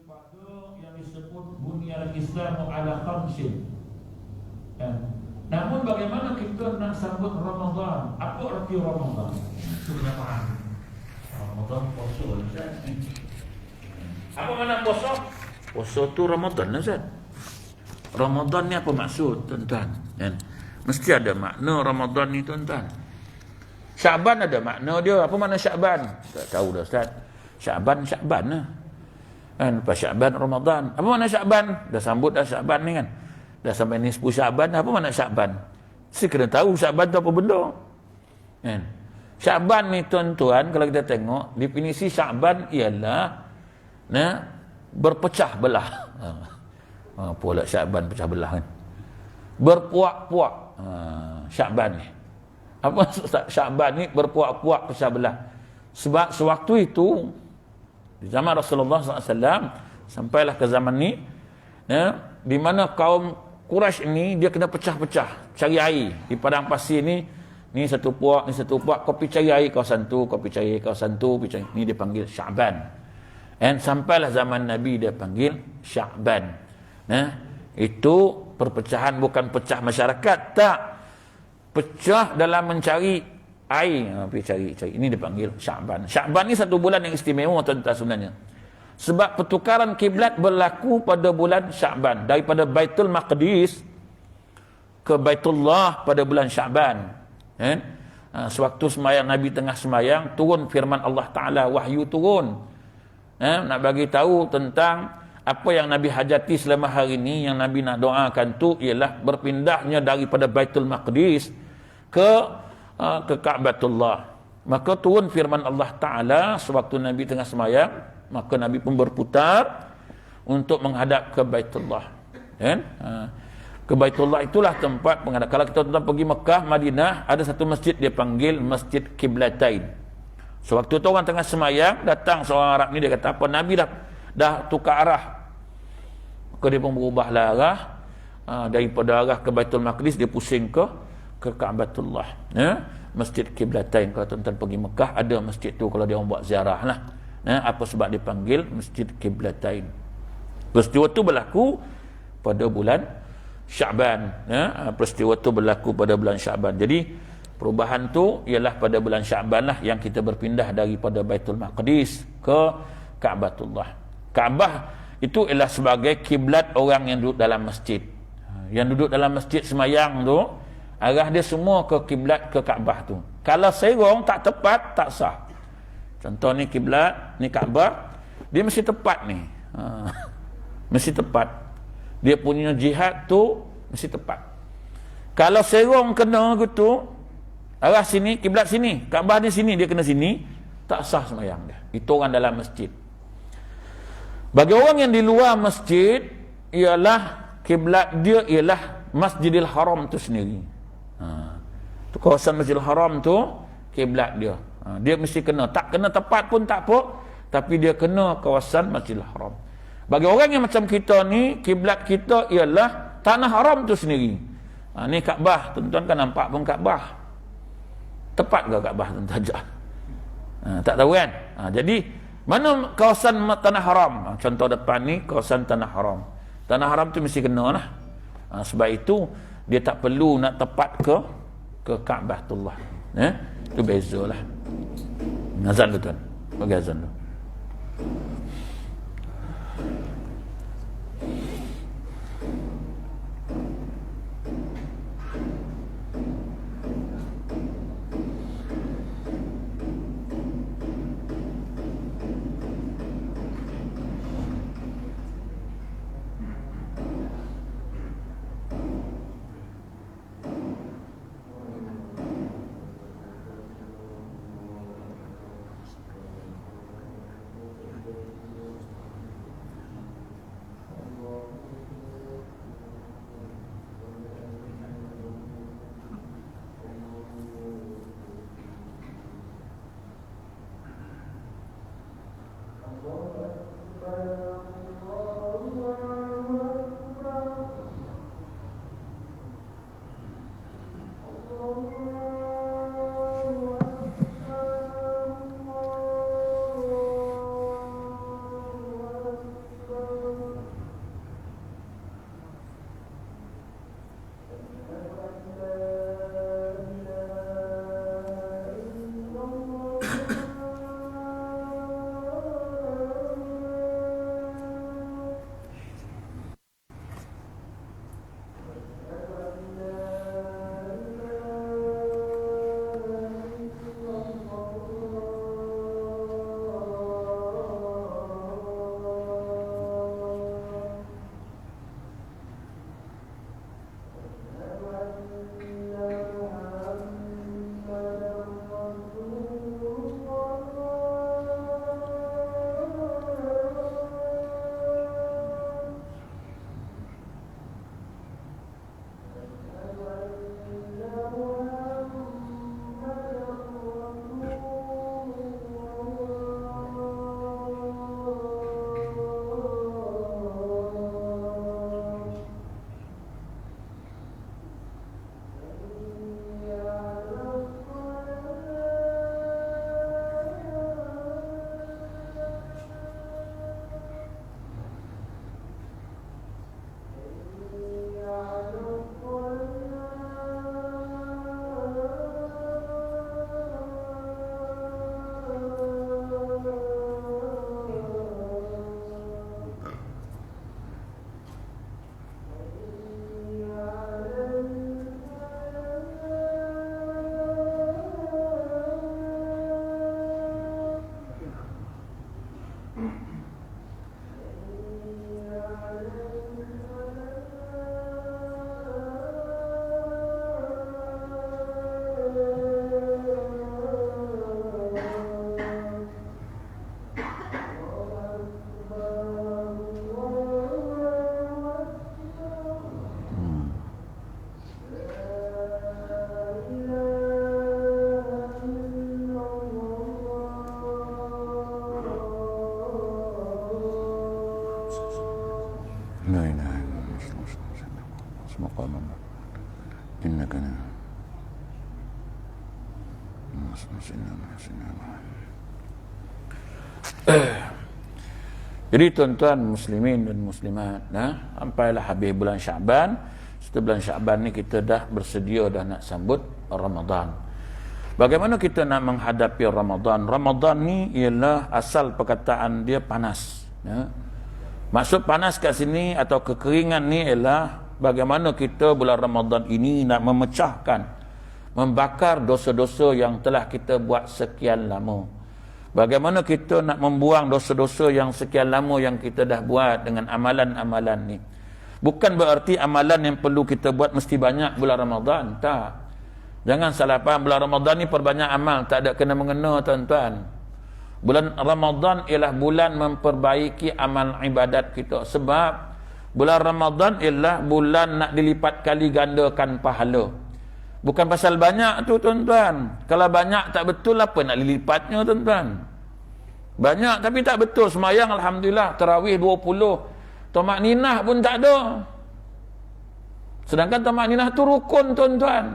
kepada yang disebut bunyal Islam ala khamsin. Namun bagaimana kita nak sambut Ramadan? Apa arti Ramadan? Itu nama Ramadan puasa. Apa makna puasa? Puasa tu Ramadan lah, Ustaz. Ramadan ni apa maksud, tuan-tuan? Mesti ada makna Ramadan ni, tuan-tuan. Syaban ada makna dia. Apa makna Syaban? Tak tahu dah, Ustaz. Syaban lah. Lepas Syaban Ramadan. Apa makna Syaban? Dah sambut dah Syaban ni kan. Dah sampai nisfu Syaban. Apa makna Syaban? Mesti kena tahu Syaban tu apa benda. Syaban ni, tuan-tuan, kalau kita tengok definisi Syaban ialah berpecah belah. Pula Syaban pecah belah kan. Berpuak-puak. Syaban ni. Apa maksud Syaban ni berpuak-puak pecah belah? Sebab sewaktu itu di zaman Rasulullah SAW sampailah ke zaman ni, di mana kaum Quraisy ini dia kena pecah-pecah cari air di padang pasir ni satu puak, kopi cari air kawasan tu, kopi cari air kawasan tu, ni dia panggil Syaban. Dan sampailah zaman Nabi dia panggil Syaban. Itu perpecahan, bukan pecah masyarakat, tak, pecah dalam mencari air. Pergi cari. Ini dipanggil Syaban. Syaban ni satu bulan yang istimewa, tuan-tuan, sebenarnya. Sebab pertukaran kiblat berlaku pada bulan Syaban. Daripada Baitul Maqdis ke Baitullah pada bulan Syaban. Sewaktu semayang Nabi tengah semayang, turun firman Allah Ta'ala, wahyu turun. Nak bagi tahu tentang apa yang Nabi hajati selama hari ini, yang Nabi nak doakan tu ialah berpindahnya daripada Baitul Maqdis ke Ka'batullah. Maka turun firman Allah Ta'ala sewaktu Nabi tengah semayang, maka Nabi pun berputar untuk menghadap ke Baitullah. Ke Baitullah itulah tempat menghadap. Kalau kita tuan pergi Mekah, Madinah, ada satu masjid dia panggil Masjid Qiblatain. Sewaktu tu orang tengah semayang, datang seorang Arab ni, dia kata apa, Nabi dah tukar arah. Maka dia pun berubahlah arah, daripada arah ke Baitul Maqdis dia pusing ke Ka'batullah. Masjid Qiblatain. Kalau tuan-tuan pergi Mekah, ada masjid tu kalau dia orang buat ziarah lah. Apa sebab dipanggil Masjid Qiblatain? Peristiwa tu berlaku pada bulan Syaban. Peristiwa tu berlaku pada bulan Syaban. Jadi perubahan tu ialah pada bulan Syaban lah yang kita berpindah daripada Baitul Maqdis ke Ka'batullah. Kaabah itu ialah sebagai kiblat orang yang duduk dalam masjid. Yang duduk dalam masjid semayang tu, arah dia semua ke kiblat, ke Kaabah tu. Kalau serong tak tepat, tak sah. Contoh ni kiblat, ni Kaabah, dia mesti tepat ni. Mesti tepat. Dia punya jihad tu mesti tepat. Kalau serong kena gitu, arah sini, kiblat sini, Kaabah ni sini, dia kena sini, tak sah semayang dia. Itu orang dalam masjid. Bagi orang yang di luar masjid, ialah kiblat dia ialah Masjidil Haram tu sendiri. Tu kawasan Masjidil Haram tu kiblat dia. Dia mesti kena, tak kena tepat pun tak apa, tapi dia kena kawasan Masjidil Haram. Bagi orang yang macam kita ni, kiblat kita ialah tanah haram tu sendiri. Ni Kaabah, tuan-tuan kan nampak pun Kaabah. Tepat ke Kaabah, tuan-tuan? Tak tahu kan? Jadi mana kawasan tanah haram? Contoh depan ni kawasan tanah haram. Tanah haram tu mesti kena lah. Sebab itu dia tak perlu nak tepat ke Ka'batullah. Itu bezalah. Azan tu tuan. Bagi azan tu. La ilaha illallah semaqaman innaka Jadi tuan-tuan muslimin dan muslimat, sampailah habis bulan Syaban. Setelah bulan Syaban ni kita dah bersedia dah nak sambut Ramadan. Bagaimana kita nak menghadapi Ramadan? Ramadan ni ialah asal perkataan dia panas. Maksud panas kat sini atau kekeringan ni ialah bagaimana kita bulan Ramadan ini nak memecahkan, membakar dosa-dosa yang telah kita buat sekian lama. Bagaimana kita nak membuang dosa-dosa yang sekian lama yang kita dah buat dengan amalan-amalan ni. Bukan berarti amalan yang perlu kita buat mesti banyak bulan Ramadan, tak. Jangan salah faham, bulan Ramadan ni perbanyak amal, tak ada kena-mengena tuan-tuan. Bulan Ramadan ialah bulan memperbaiki amal ibadat kita. Sebab bulan Ramadan ialah bulan nak dilipat kali gandakan pahala. Bukan pasal banyak tu tuan-tuan. Kalau banyak tak betul, apa nak dilipatnya tuan-tuan? Banyak tapi tak betul. Semayang alhamdulillah tarawih 20. Tamak ninah pun tak ada. Sedangkan tamak ninah tu rukun tuan-tuan.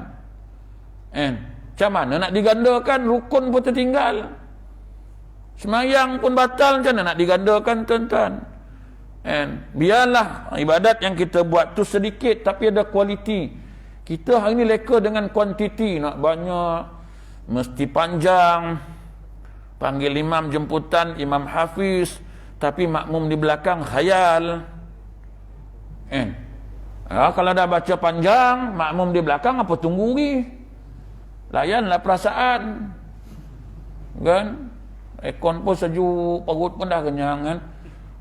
Macam mana nak digandakan, rukun pun tertinggal. Semayang pun batal, macam mana nak digandakan tuan-tuan? Biarlah ibadat yang kita buat tu sedikit tapi ada kualiti. Kita hari ni leka dengan kuantiti, nak banyak, mesti panjang, panggil imam jemputan, imam hafiz, tapi makmum di belakang khayal. Kalau dah baca panjang, makmum di belakang apa tunggu lagi? Layanlah perasaan. Kan? Ekon pun sejuk, perut pun dah kenyang kan?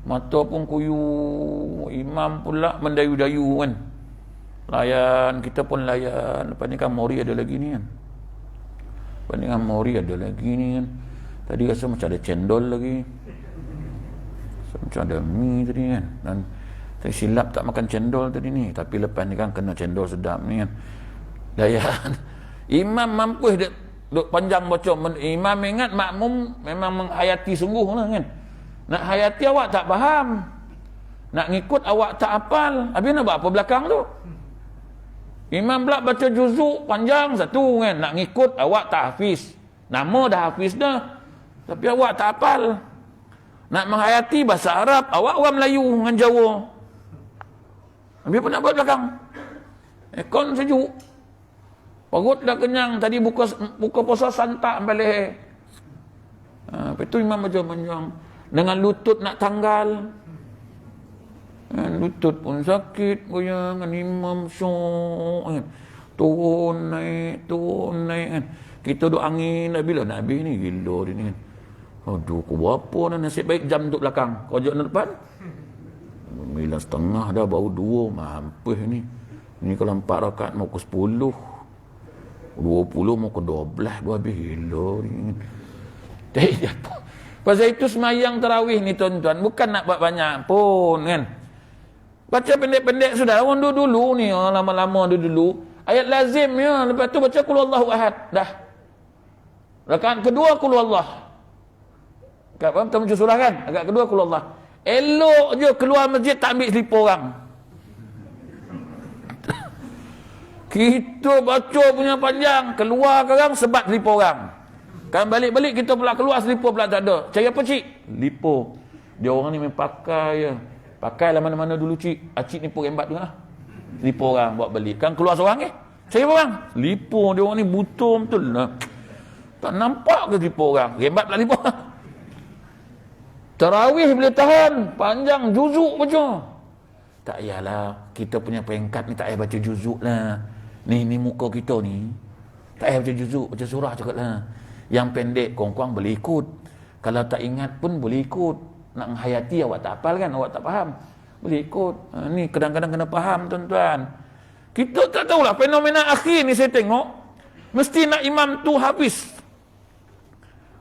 Mata pun kuyu, imam pula mendayu-dayu kan? Layan, kita pun layan. Lepas ni kan Mori ada lagi ni kan. Lepas ni kan Mori ada lagi ni kan. Tadi rasa macam ada cendol lagi. Macam ada mie tadi kan. Dan saya silap tak makan cendol tadi ni. Tapi lepas ni kan kena cendol sedap ni kan. Layan. Imam mampu duk panjang baca. Imam ingat makmum memang menghayati sungguh lah kan. Nak hayati awak tak faham. Nak ngikut awak tak hafal. Habis nak buat apa belakang tu? Imam pula baca juzuk panjang satu kan. Nak ngikut awak tak hafiz. Nama dah hafiz dah. Tapi awak tak hafal. Nak menghayati bahasa Arab, awak orang Melayu dengan Jawa. Habis apa nak buat belakang? Ekon sejuk. Perut dah kenyang. Tadi buka puasa santak balik. Lepas tu imam baca panjang. Dengan lutut nak tanggal. Lutut pun sakit goyang kan, imam syok kan. Turun naik kan. Kita duk angin dah bila nak habis ni, gila dia ni kan. Aduh, kau buat apa dah, nasib baik jam duduk belakang. Kau jauh depan 9:30 dah, baru 2, mampus ni. Ni kalau 4 rakaat mau ke 10, 20 mau ke 12 baru habis, gila ni kan. Tak apa. Pasal itu semayang tarawih ni tuan-tuan, bukan nak buat banyak pun kan. Baca pendek-pendek sudah. Orang dulu ni, lama-lama dulu. Ayat lazim ya. Lepas tu baca Qul Huwallahu Ahad. Dah. Rakaat kedua Qul Huwallah. Kat faham? Kita baca surah kan? Rakaat kedua Qul Huwallah. Elok je keluar masjid tak ambil selipar orang. Kita baca punya panjang. Keluar orang sebat selipar orang. Kan balik-balik kita pula keluar selipar pula tak ada. Cari apa cik? Selipar. Dia orang ni memang pakai je. Pakailah mana-mana dulu cik. Cik ni pun rembat tu lah. Selipar orang buat balik. Kan keluar seorang cari apa orang? Selipar dia orang ni butuh betul lah. Tak nampak ke selipar orang? Rembat pula selipar. Tarawih boleh tahan. Panjang juzuk baca. Tak payahlah. Kita punya peringkat ni tak payah baca juzuk lah. Ni muka kita ni. Tak payah baca juzuk. Baca surah cakap lah. Yang pendek kurang-kurang boleh ikut. Kalau tak ingat pun boleh ikut. nak menghayati awak tak hafal kan, awak tak faham. Boleh ikut. Ni kadang-kadang kena faham tuan-tuan. Kita tak tahulah fenomena akhir ni saya tengok. Mesti nak imam tu habis.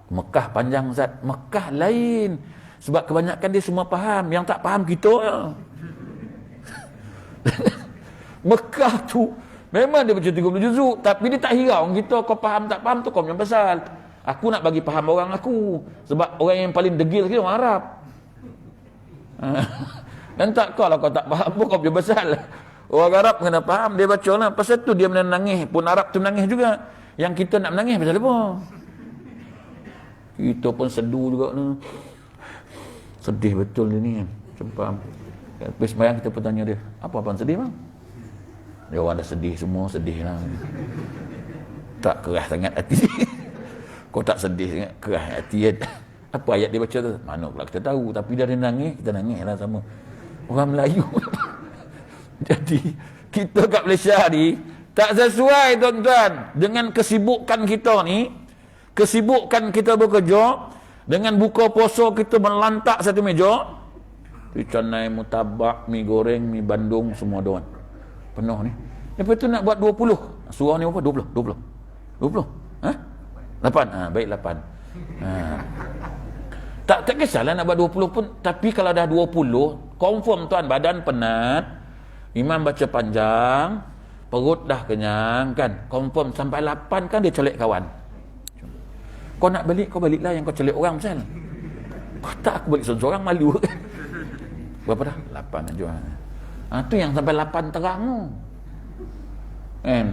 Mekah panjang Zat. Mekah lain. Sebab kebanyakan dia semua faham. Yang tak faham kita. Mekah tu memang dia baca 30 juzuk. Tapi dia tak hirau. Kita kau faham tak faham tu kau yang pasal. Aku nak bagi faham orang aku. Sebab orang yang paling degil sekali orang Arab. Dan tak kau lah kau tak faham pun kau punya pasal. Orang Arab kena faham. Dia baca lah. Pasal tu dia menangis. Pun Arab tu menangis juga. Yang kita nak menangis pasal apa? Kita pun sedu juga ni. Sedih betul dia ni. Macam habis sembahyang kita pun tanya dia, apa-apa sedih bang? Dia orang dah sedih semua, sedih lah. Tak keras sangat hati. Kau tak sedih sangat, keras hati kan? Apa ayat dia baca tu? Mana pula kita tahu. Tapi dia nangis, kita nangis lah sama. Orang Melayu. Jadi, kita kat Malaysia ni, tak sesuai tuan-tuan. Dengan kesibukan kita ni, kesibukan kita bekerja, dengan buka puasa kita melantak satu meja, canai, mutabak, mi goreng, mi bandung, semua doan. Penuh ni. Lepas tu nak buat 20. Surah ni apa? 20. 20. Ha? 8. Ha, baik 8. Ha. Tak kisahlah nak buat 20 pun. Tapi kalau dah 20, confirm tuan, badan penat, imam baca panjang, perut dah kenyang kan. Confirm sampai 8 kan dia colek kawan. Kau nak balik, kau baliklah yang kau colek orang pasal. Kau tak, aku balik seorang malu kan. Berapa dah? 8 aja. Tu yang sampai 8 terang tu.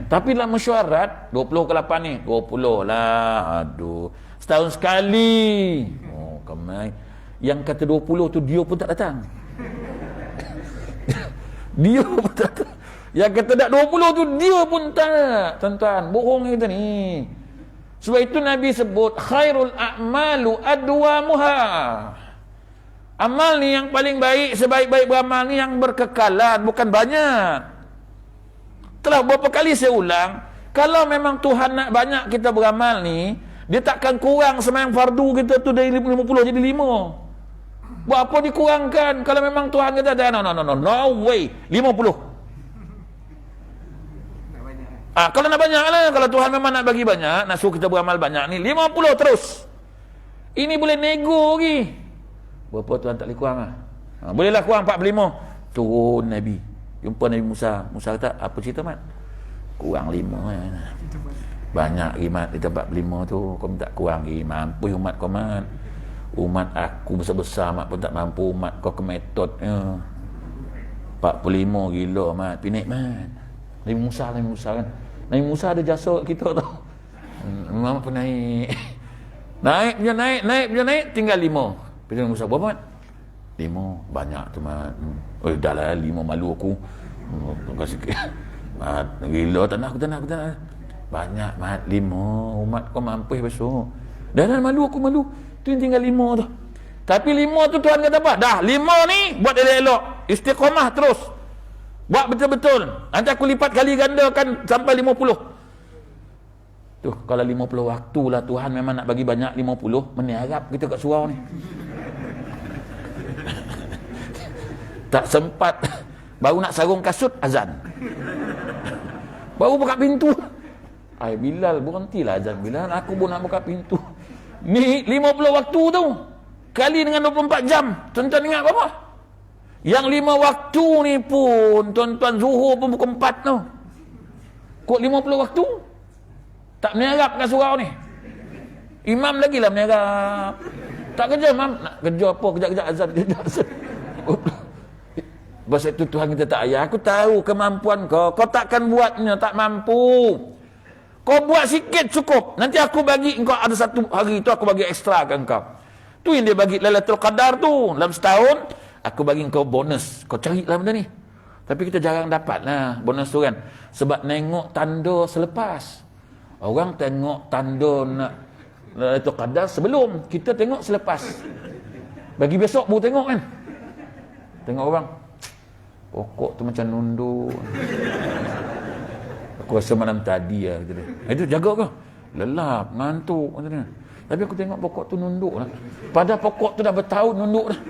Tapi dalam mesyuarat 20 ke 8 ni, 20 lah. Aduh. Setahun sekali. Oh, kamai. Yang kata 20 tu dia pun tak datang. Dia pun tak datang. Yang kata tak 20 tu dia pun tak. Tuan-tuan, bohong kita ni. Sebab itu Nabi sebut khairul a'malu adwamuha. Amal ni yang paling baik, sebaik-baik beramal ni yang berkekalan, bukan banyak. Telah berapa kali saya ulang, kalau memang Tuhan nak banyak kita beramal ni, dia takkan kurang sembahyang fardu kita tu dari 50 jadi 5. Buat apa dikurangkan? Kalau memang Tuhan kata no way, 50. Kalau nak banyak lah, kalau Tuhan memang nak bagi banyak, nak suruh kita beramal banyak ni, 50 terus. Ini boleh nego lagi. Berapa Tuhan tak boleh kurang lah? Bolehlah kurang 45. Turun Nabi, jumpa Nabi Musa. Musa kata, apa cerita mat? Kurang 5 kan? Banyak rimat di tempat 5 tu. Kau minta kurang lagi. Mampu umat kau mat. Umat aku besar-besar mat pun tak mampu. Umat kau kemetod 45 gila mat. Pinik mat. Nabi Musa kan. Nabi Musa ada jasa kita tau. Memang pun naik. Naik, tinggal 5. Nabi Musa, berapa mat? 5. Banyak tu mat. Oh dah lah 5, malu aku. Kasih mat, gila, tak nak. Banyak mat, 5. Umat kau mampu besok. Dah malu aku, malu. Tu yang tinggal 5 tu. Tapi 5 tu Tuhan kata apa? Dah 5 ni buat elok-elok. Istiqamah terus. Buat betul-betul. Nanti aku lipat kali gandakan sampai 50. Tuh, kalau 50 waktu lah Tuhan memang nak bagi banyak 50, meniarap kita kat surau ni. Tak sempat. Baru nak sarung kasut, azan. Baru buka pintu. Bilal, berhentilah azan Bilal. Aku pun nak buka pintu. Ni 50 waktu tu. Kali dengan 24 jam. Tuan-tuan ingat apa? Yang 5 waktu ni pun, tuan-tuan, Zuhur pun pukul 4 tu. Kok 50 waktu? Tak meniarap kat surau ni. Imam lagi lah meniarap. Tak kerja, Imam. Nak kerja apa? Kejap-kejap azan. Pasal itu Tuhan kita tak ayah. Aku tahu kemampuan kau. Kau takkan buatnya, tak mampu. Kau buat sikit cukup. Nanti aku bagi engkau ada satu hari tu aku bagi ekstra ke engkau. Tu yang dia bagi Lailatul Qadar tu. Dalam setahun, aku bagi engkau bonus. Kau carilah benda ni. Tapi kita jarang dapat lah bonus tu kan. Sebab tengok tanda selepas. Orang tengok tanda nak Lailatul Qadar sebelum. Kita tengok selepas. Bagi besok baru tengok kan. Tengok orang. Pokok tu macam nunduk. Aku rasa malam tadi lah. Itu jaga ke? Lelap, ngantuk. Tapi aku tengok pokok tu nunduk lah. Padahal pokok tu dah bertahun nunduk dah.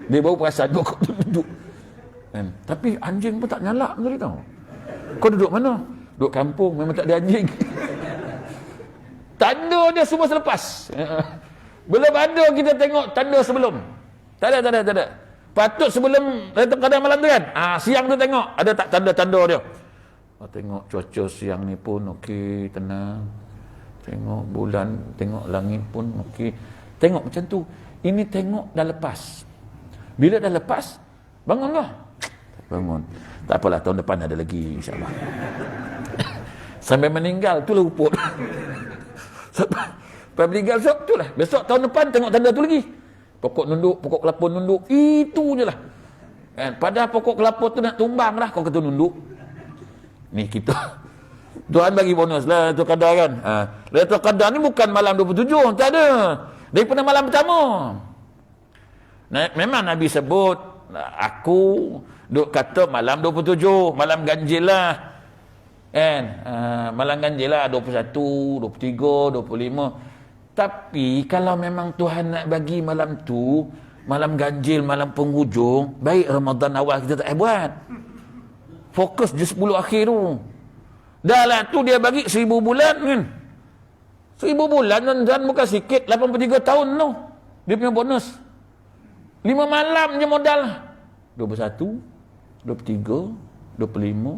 Dia baru perasan pokok tu nunduk. Kan? Tapi anjing pun tak nyalak tadi tau. Kau duduk mana? Duduk kampung, memang tak ada anjing. Tanda dia semua selepas. Belum ada kita tengok tanda sebelum. Tak ada. Patut sebelum kadang malam tu kan. Siang tu tengok ada tak tanda-tanda dia. Tengok cuaca siang ni pun okey, tenang. Tengok bulan, tengok langit pun okey. Tengok macam tu. Ini tengok dah lepas. Bila dah lepas, bangunlah. Bangun. Tak apalah, tahun depan ada lagi insya-Allah. Sampai meninggal itulah uput. Sampai meninggal itulah. Besok tahun depan tengok tanda tu lagi. Pokok nunduk, pokok kelapa nunduk. Itu je lah. Padahal pokok kelapa tu nak tumbang lah kau kata nunduk. Ni kita. Tuhan bagi bonus lah Lailatul Qadar kan. Lailatul Qadar ni bukan malam 27. Tak ada. Daripada malam pertama. Memang Nabi sebut. Aku duk kata malam 27. Malam ganjil lah. Kan? Malam ganjil lah 21, 23, 25. Tapi kalau memang Tuhan nak bagi malam tu, malam ganjil, malam penghujung, baik Ramadan awal kita tak buat. Fokus je 10 akhir tu. Dah lah tu dia bagi 1000 bulan kan. 1000 bulan dan bukan sikit, 83 tahun tu. Dia punya bonus. 5 malam je modal. 21, 23, 25,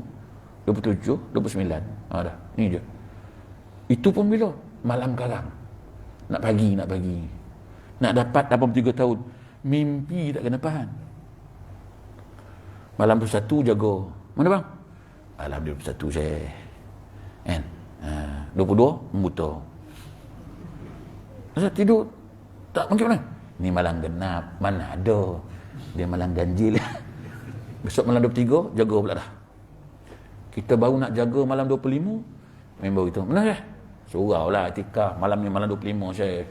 27, 29. Dah. Ni je. Itu pun bila? Malam karang. Nak pagi. Nak dapat 83 tahun. Mimpi tak kena pahan. Malam 21 jaga. Mana bang? Malam 21 saya. Kan? 22 membuta. Masa tidur tak mungkin mana? Ni malam genap. Mana ada. Dia malam ganjil. Besok malam 23 jaga pula dah. Kita baru nak jaga malam 25. Member itu. Mana ya? Surau lah etika. Malam ni malam 25 saya.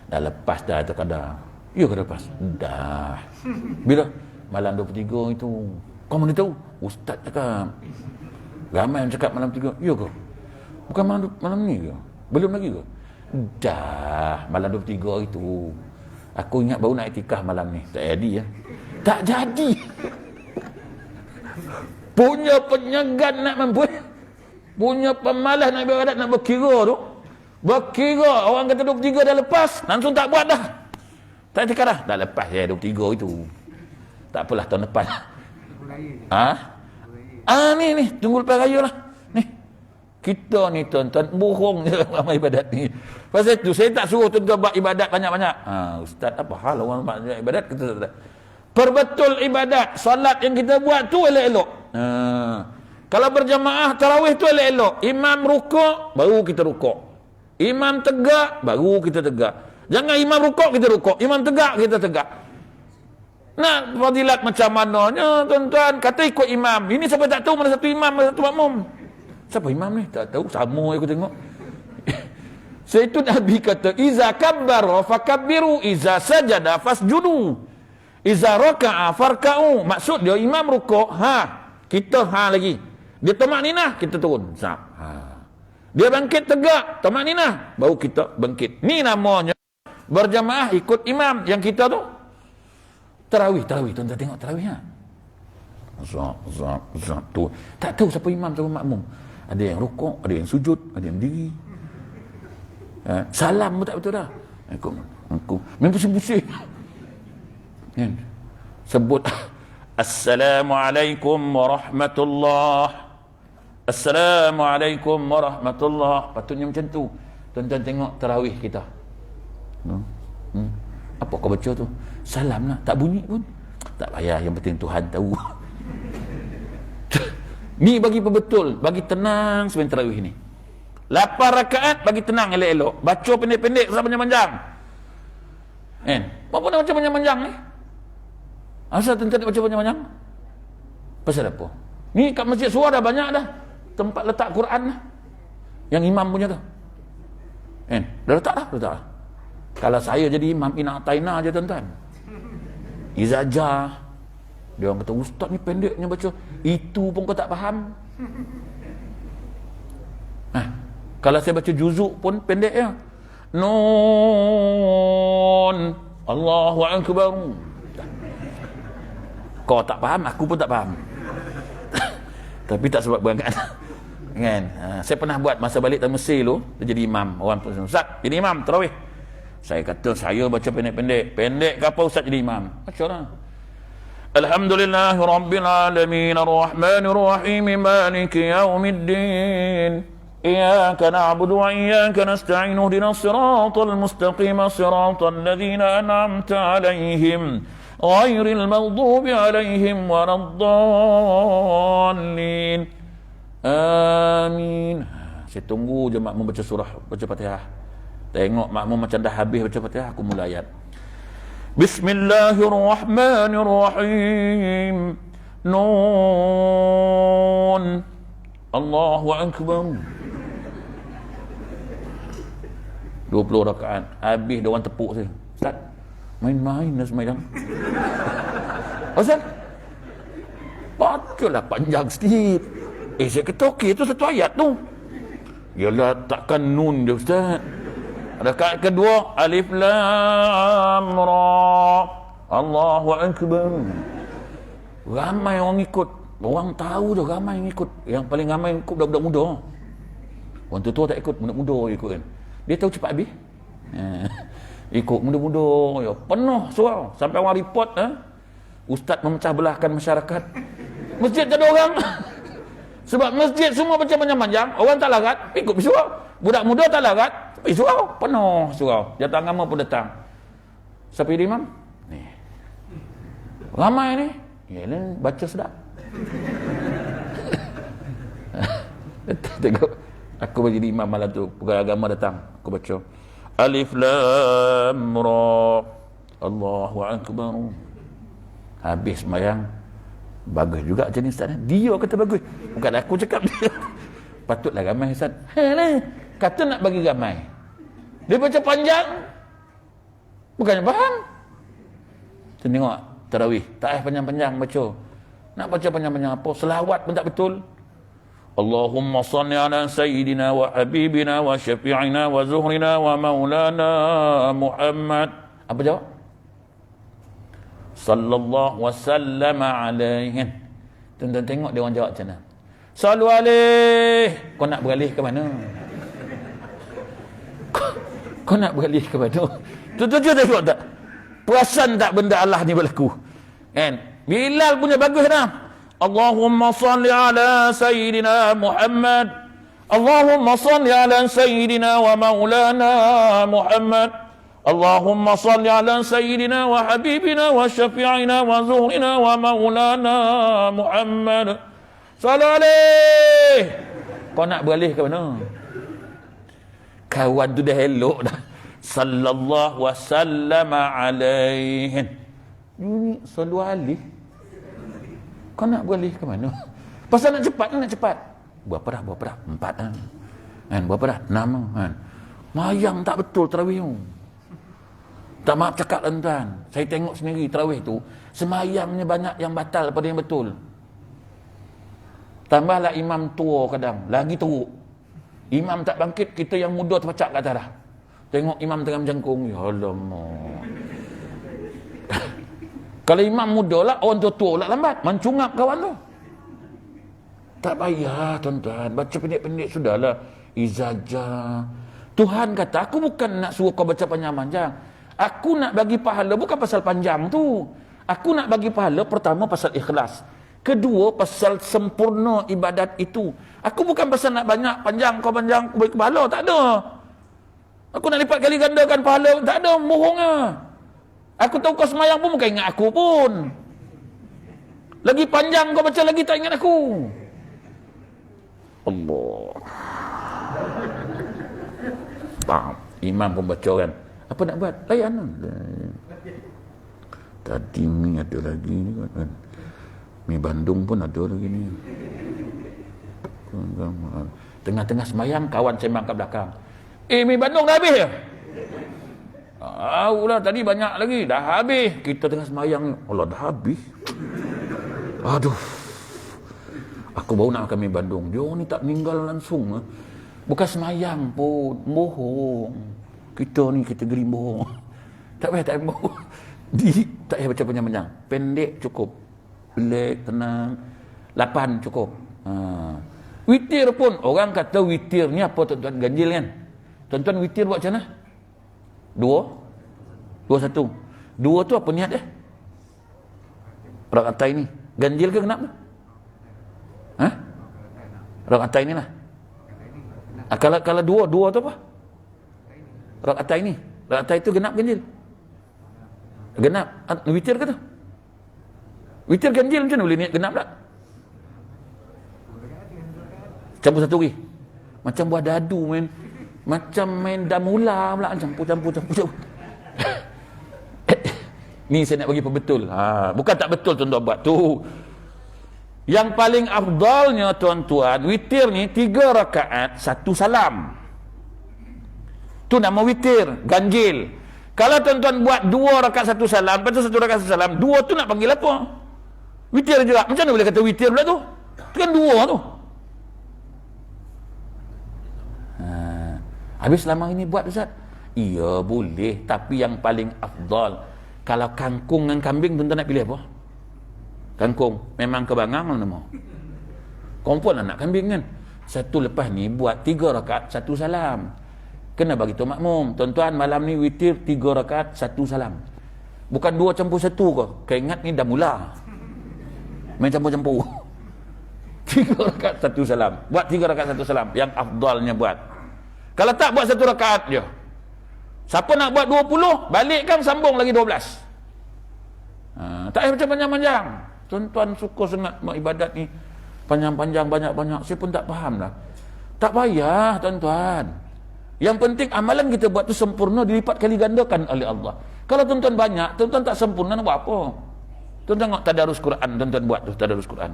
Dah lepas dah tu kadang. Ya ke lepas? Dah. Bila? Malam 23 itu. Kau mana tahu? Ustaz cakap. Ramai yang cakap malam 3. Ya ke? Bukan malam ni ke? Belum lagi ke? Dah. Malam 23 itu. Aku ingat baru nak etikah malam ni. Tak jadi ya. Tak jadi. Punya penyegan nak membuat. Punya pemalas nak beradat nak berkira tu. Berkira. Orang kata 23 dah lepas. Langsung tak buat dah. Tak etikah dah. Dah lepas ya 23 itu. Tak apalah tahun depan. Ni tunggu lepas raya lah. Ni kita ni tuan-tuan bohong je sama ibadat ni. Pasal tu saya tak suruh tuan-tuan buat ibadat banyak-banyak. Ustaz apa hal orang buat ibadat? Kita tak. Perbetul ibadat solat yang kita buat tu elok-elok. Kalau berjamaah tarawih tu elok-elok. Imam rukuk baru kita rukuk. Imam tegak baru kita tegak. Jangan imam rukuk kita rukuk. Imam tegak kita tegak. Nak fadilat macam mananya tuan-tuan, kata ikut imam. Ini siapa tak tahu mana satu imam, mana satu makmum. Siapa imam ni? Tak tahu, sama aku tengok. So itu Nabi kata, iza kabbara fakabbiru, iza sajada fasjudu, iza raka'a farka'u. Maksud dia imam rukuk, kita lagi. Dia tamakninah, kita turun. Dia bangkit tegak, tamakninah, baru kita bangkit. Ni namanya berjamaah ikut imam. Yang kita tu Tarawih, tuan-tuan tengok tarawih zat tu. Tak tahu siapa imam, siapa makmum. Ada yang rukuk, ada yang sujud, ada yang diri. Salam pun tak betul dah. Aku main pusing-pusing. Sebut Assalamualaikum warahmatullahi. Assalamualaikum warahmatullahi. Patutnya macam tu. Tuan-tuan tengok tarawih kita. Apa kau baca tu? Salam lah. Tak bunyi pun. Tak payah. Yang penting Tuhan tahu. Ni bagi betul. Bagi tenang sebelum tarawih ni. 8 rakaat bagi tenang elok-elok. Baca pendek-pendek sampai panjang-panjang. Apa nak baca panjang-panjang ni? Asal tuan-tuan nak baca panjang-panjang? Pasal apa? Ni kat Masjid Surah dah banyak dah. Tempat letak Quran lah. Yang imam punya tu. Dah letak dah. Kalau saya jadi imam Ina Taina je tuan-tuan. Izajah. Dia orang kata ustaz ni pendeknya baca. Itu pun kau tak faham. Kalau saya baca juzuk pun pendek ya. Nun, Allahu Akbar. Kau tak faham, aku pun tak faham. Tapi tak sebab berangkat. Kan? Saya pernah buat masa balik dari Mesir tu, jadi imam. Orang pun Ustaz, jadi imam tarawih. Saya kata saya baca pendek-pendek. Pendek ke apa Ustaz jadi imam? Bacalah. Alhamdulillah Rabbil Alamin Ar-Rahmanir Rahim Maliki Yawmiddin Iyyaka na'budu wa iyyaka nasta'in ihdinas siratal mustaqim siratal ladzina an'amta 'alaihim ghairil maghdubi 'alaihim waladdallin. Amin. Saya tunggu je makmum baca surah, baca Fatihah. Tengok makmum macam dah habis baca Fatihah, aku mula ayat. Bismillahirrahmanirrahim. Nun. Allahu Akbar. 20 rakaat. Habis dia orang tepuk saya. Ustaz, main-main dah semayang. Ustaz, bacalah panjang sikit. Saya kata okey, itu satu ayat tu. Yalah, takkan nun dia Ustaz. Rakaat kedua, Alif Lam Ra. Allahu Akbar. Ramai orang ikut. Orang tahu dah ramai yang ikut. Yang paling ramai yang ikut budak-budak muda. Orang tua tak ikut, budak muda ikut kan. Dia tahu cepat habis. Ikut muda-muda. Ya, penuh surau. Sampai orang report, Ustaz memecah belahkan masyarakat. Masjid tak ada orang. Sebab masjid semua baca panjang-panjang. Orang tak larat, ikut pergi surau. Budak muda tak larat, pergi surau. Penuh surau. Jatuh agama pun datang. Siapa jadi imam? Ni. Ramai ni. Yalah, baca sedap. Tengok. Aku jadi imam malam tu. Pegawai agama datang. Aku baca. Alif Lam Ra. Allahu Akbar. Habis sembahyang. Bagus juga macam ni Ustaz. Dia kata bagus. Bukan aku cakap dia. Patutlah ramai Ustaz. Kata nak bagi ramai. Dia baca panjang. Bukannya faham. Tengok tarawih. Tak payah panjang-panjang baca. Nak baca panjang-panjang apa? Selawat pun tak betul. Allahumma salli ala sayyidina wa habibina wa syafi'ina wa zuhrina wa maulana Muhammad. Apa jawab? Sallallahu wasallam alaihi. Tuan-tuan tengok dia orang jawab macam mana. Sallu alaih. Kau nak beralih ke mana? Kau nak beralih ke mana? Tuan-tuan tengok tak? Perasan tak benda Allah ni berlaku? Kan? Bilal punya bagus dah. Allahumma salli ala sayyidina Muhammad. Allahumma salli ala sayyidina wa maulana Muhammad. Allahumma salli ala sayyidina wa habibina wa syafi'ina wa zuhrina wa maulana Muhammad. Sallu alaih. Kau nak beralih ke mana? Kawan tu dah elok dah. Sallallahu wasallam alaihi. Ini sallu alaih. Kau nak beralih ke mana? Pasal nak cepat kan, nak cepat. Berapa dah? 4 kan? Berapa dah? 6 kan? Mayang tak betul tarawih tu. Tak maaf cakap tuan. Saya tengok sendiri tarawih tu, semayangnya banyak yang batal pada yang betul. Tambahlah imam tua kadang, lagi teruk. Imam tak bangkit, kita yang muda terpacak kat atas dah. Tengok imam tengah menjangkung. Ya alamak. Kalau imam muda lah, orang tua-tua lah lambat. Mencungap kawan tu. Tak payah tuan-tuan. Baca pendek-pendek sudahlah. Izajah. Tuhan kata, aku bukan nak suruh kau baca panjang-panjang. Aku nak bagi pahala, bukan pasal panjang tu. Aku nak bagi pahala, pertama pasal ikhlas. Kedua, pasal sempurna ibadat itu. Aku bukan pasal nak banyak, panjang, kau bagi pahala. Tak ada. Aku nak lipat kali gandakan pahala. Tak ada, bohong lah. Aku tahu kau semayang pun bukan ingat aku pun. Lagi panjang kau baca lagi tak ingat aku. Allah. Imam pun baca kan. Apa nak buat? Layan lah. Tadi ni ada lagi ni kan. Mi Bandung pun ada lagi ni. Tengah-tengah semayang kawan sembang kat belakang. Mi Bandung dah habis ya? Lah tadi banyak lagi. Dah habis. Kita tengah semayang. Allah dah habis. Aduh. Aku baru nak makan mi Bandung. Dia ni tak meninggal langsung. Bukan semayang pun, bohong. Kita ni kategori bohong. Tak payah bohong. Tak payah baca panjang-panjang. Pendek cukup. Relax, tenang. 8 cukup. Witir pun, orang kata witir ni apa tuan-tuan, ganjil kan? Tuan-tuan witir buat macam mana? 2, 1. 2 tu apa niat dia? Rakaat ini. Ganjil ke kenapa? Rakaat ini lah. Kalau 2 tu apa? Rakaat ini. Rakaat itu genap ganjil. Genap. Witir ke tu? Witir ganjil macam mana boleh niat genap tak? Campur satu lagi. Macam buah dadu main. Macam main damula pula. Campur. Ni saya nak bagi pebetul. Bukan tak betul tuan-tuan buat tu. Yang paling afdalnya tuan-tuan, witir ni 3 rakaat 1 salam. Tu nama witir, ganjil. Kalau tuan-tuan buat 2 rakaat 1 salam, lepas tu 1 rakaat 1 salam, 2 tu nak panggil apa? Witir juga. Macam mana boleh kata witir pula tu? Tu kan 2 tu. Habis selama ini buat Ustaz? Iya boleh, tapi yang paling afdal, kalau kangkung dengan kambing tuan-tuan nak pilih apa? Kangkung. Memang kebangang mana mau? Kompon anak kambing kan? Satu lepas ni buat 3 rakaat 1 salam. Kena bagi tu makmum. Tuan-tuan malam ni witir 3 rakaat 1 salam. Bukan 2 campur 1 ke? Kau ingat ni dah mula. Main campur-campur. 3 rakaat 1 salam. Buat 3 rakaat 1 salam. Yang afdalnya buat. Kalau tak buat 1 rakaat je. Siapa nak buat 20, balikkan sambung lagi 12. Tak payah macam panjang-panjang. Tuan-tuan suka sangat ibadat ni panjang-panjang, banyak-banyak. Saya pun tak faham dah. Tak payah tuan-tuan. Yang penting amalan kita buat tu sempurna, dilipat kali gandakan oleh Allah. Kalau tuan-tuan banyak, tuan-tuan tak sempurna, nak buat apa? Tuan-tuan tengok tadarus Quran, tuan-tuan buat tu tadarus Quran.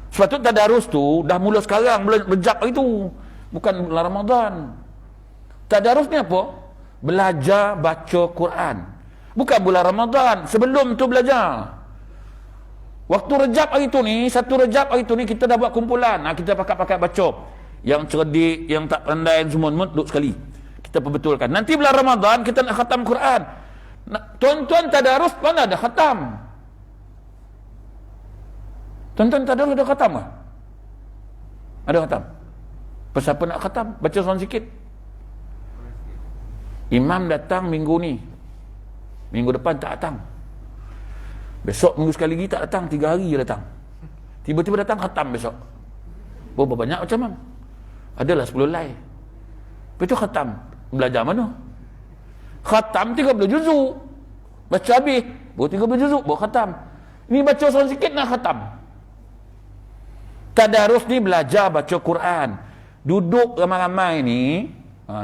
Sebab tu tadarus tu dah mula sekarang, rejab itu. Bukan bulan Ramadan. Tadarus ni apa? Belajar baca Quran. Bukan bulan Ramadan, sebelum tu belajar. Waktu Rejab hari tu ni, 1 Rejab hari tu ni kita dah buat kumpulan. Kita pakai baca. Yang cerdik, yang tak pandai semua duduk sekali. Kita perbetulkan. Nanti bulan Ramadan kita nak khatam Quran. Tuan-tuan tadarus mana ada khatam? Tuan-tuan tadarus ada khatam ke? Ada khatam? Siapa nak khatam? Baca seorang sikit. Imam datang minggu ni. Minggu depan tak datang. Besok minggu sekali lagi tak datang, 3 hari je datang. Tiba-tiba datang khatam besok. Berapa banyak macam mana? Adalah 10 lay. Lepas tu khatam. Belajar mana? Khatam 30 juzuk. Baca habis. Baru 30 juzuk, baru khatam. Ni baca seorang sikit nak khatam. Tadarus ni belajar baca Quran. Duduk ramai-ramai ni.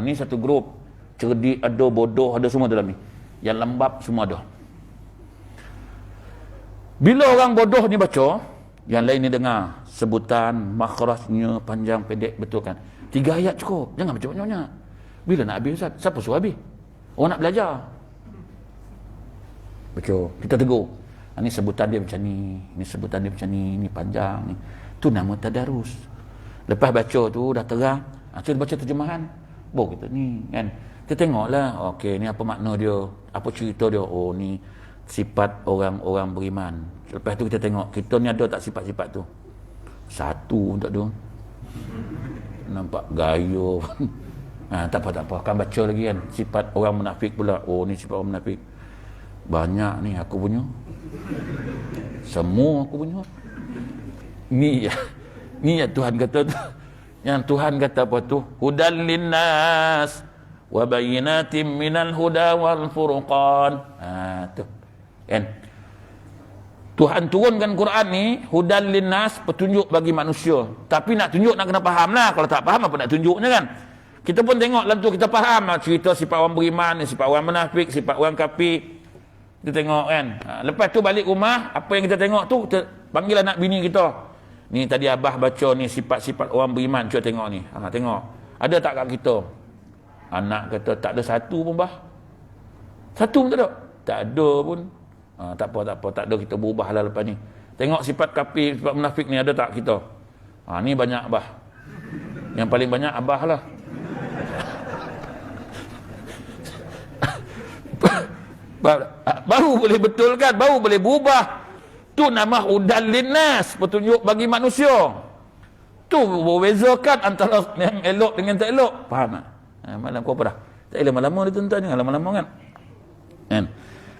Ni satu grup. Cerdik ada, bodoh ada, semua dalam ni. Yang lembab semua ada. Bila orang bodoh ni baca, yang lain ni dengar sebutan, makhrajnya, panjang, pendek, betulkan. 3 ayat cukup. Jangan baca banyak-banyak. Bila nak habis Ustaz? Siapa suruh habis? Orang nak belajar. Baca. Kita tegur. Ni sebutan dia macam ni. Ni sebutan dia macam ni. Ni panjang. Ni. Tu nama tadarus. Lepas baca tu dah terang. Kita baca terjemahan. Kita ni kan. Kita tengoklah. Okey, ni apa makna dia? Apa cerita dia? Oh, ni sifat orang-orang beriman. Lepas tu kita tengok, kita ni ada tak sifat-sifat tu? 1 tak ada. Nampak gaya. Tak apa. Kan baca lagi kan. Sifat orang munafik pula. Oh, ni sifat orang munafik. Banyak ni aku punya. Semua aku punya. Ni ya Tuhan kata tu. Yang Tuhan kata apa tu? Hudan linnas wa bayyinatin minal huda wal furqan. Tu. Kan? Tuhan turunkan Quran ni hudan linnas, petunjuk bagi manusia. Tapi nak tunjuk nak kena faham lah. Kalau tak faham apa nak tunjuknya kan? Kita pun tengok dalam tu, kita faham lah cerita sifat orang beriman, sifat orang munafik, sifat orang kafir. Kita tengok kan. Lepas tu balik rumah, apa yang kita tengok tu, kita panggil anak bini kita. Ni tadi abah baca ni sifat-sifat orang beriman, cuba tengok ni. Tengok. Ada tak kat kita? Anak kata tak ada satu pun bah. Satu pun tak ada. Tak ada pun. Tak apa. Tak ada, kita berubah lah lepas ni. Tengok sifat kafir, sifat munafik ni ada tak kita? Ni banyak bah. Yang paling banyak Abah lah. Baru boleh betulkan, baru boleh berubah. Tu nama hudan linnas, petunjuk bagi manusia. Tu membezakan antara yang elok dengan tak elok. Faham tak? Malam kau apa dah? Tak elok lama-lama dia tuan-tuan, jangan lama-lama kan. Kan?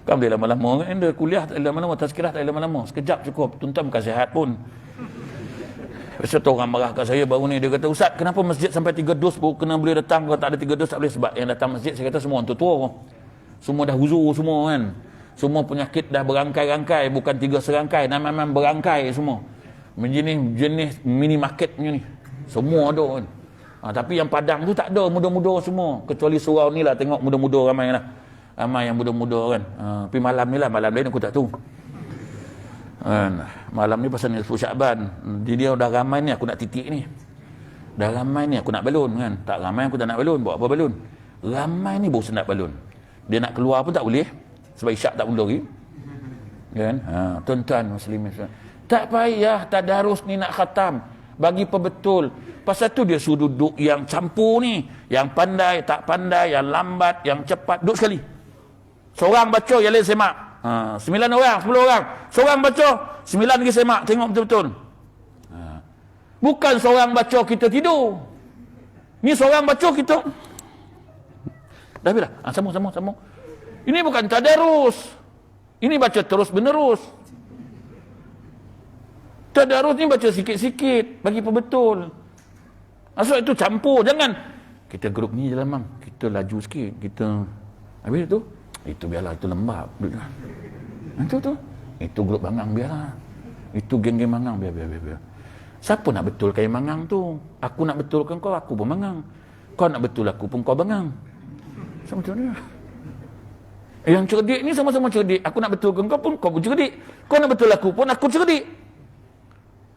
Kau boleh lama-lama kan? Dia kuliah tak elok lama-lama, tazkirah tak elok lama-lama. Sekejap cukup, tuan-tuan bukan sihat pun. Satu orang marah kat saya baru ni, dia kata, Ustaz, kenapa masjid sampai 3 dos baru kena boleh datang? Kalau tak ada 3 dos tak boleh. Sebab yang datang masjid, saya kata semua orang tua. Semua dah huzur semua kan. Semua penyakit dah berangkai-rangkai, bukan 3 serangkai, memang berangkai semua. Jenis mini market ni. Semua ada kan. Tapi yang Padang tu tak ada, muda-muda semua. Kecuali surau ni lah, tengok muda-muda ramai lah. Ramai yang muda-muda kan. Tapi malam ni lah, malam lain aku tak tahu. Malam ni pasal Nisfu Sya'ban. Dia dah ramai ni, aku nak titik ni. Dah ramai ni, aku nak balon kan. Tak ramai aku tak nak balon, buat apa balon? Ramai ni baru senap balon. Dia nak keluar pun tak boleh. Sebab isyak tak mula lagi kan. Tuan-tuan muslimin, tak payah tadarus ni nak khatam, bagi pebetul. Pasal tu dia suruh duduk yang campur ni, yang pandai, tak pandai, yang lambat, yang cepat, duduk sekali. Seorang baca, yang lain semak. 9 orang, 10 orang, seorang baca, 9 lagi semak, tengok betul-betul. Bukan seorang baca kita tidur, ni seorang baca kita dah bila. Sambung. Ini bukan tadarus. Ini baca terus menerus. Tadarus ni baca sikit-sikit, bagi pebetul. Sebab itu campur. Jangan kita grup ni je lah mang, kita laju sikit, kita habis itu biarlah, itu lembab. Itu grup Mangang biarlah. Itu geng-geng Mangang biar. Siapa nak betulkan yang Mangang tu? Aku nak betulkan kau, aku pun Mangang. Kau nak betul aku pun kau Mangang. Sama macam mana? Yang cerdik ni sama-sama cerdik. Aku nak betulkan kau pun kau pun cerdik. Kau nak betul aku pun aku cerdik.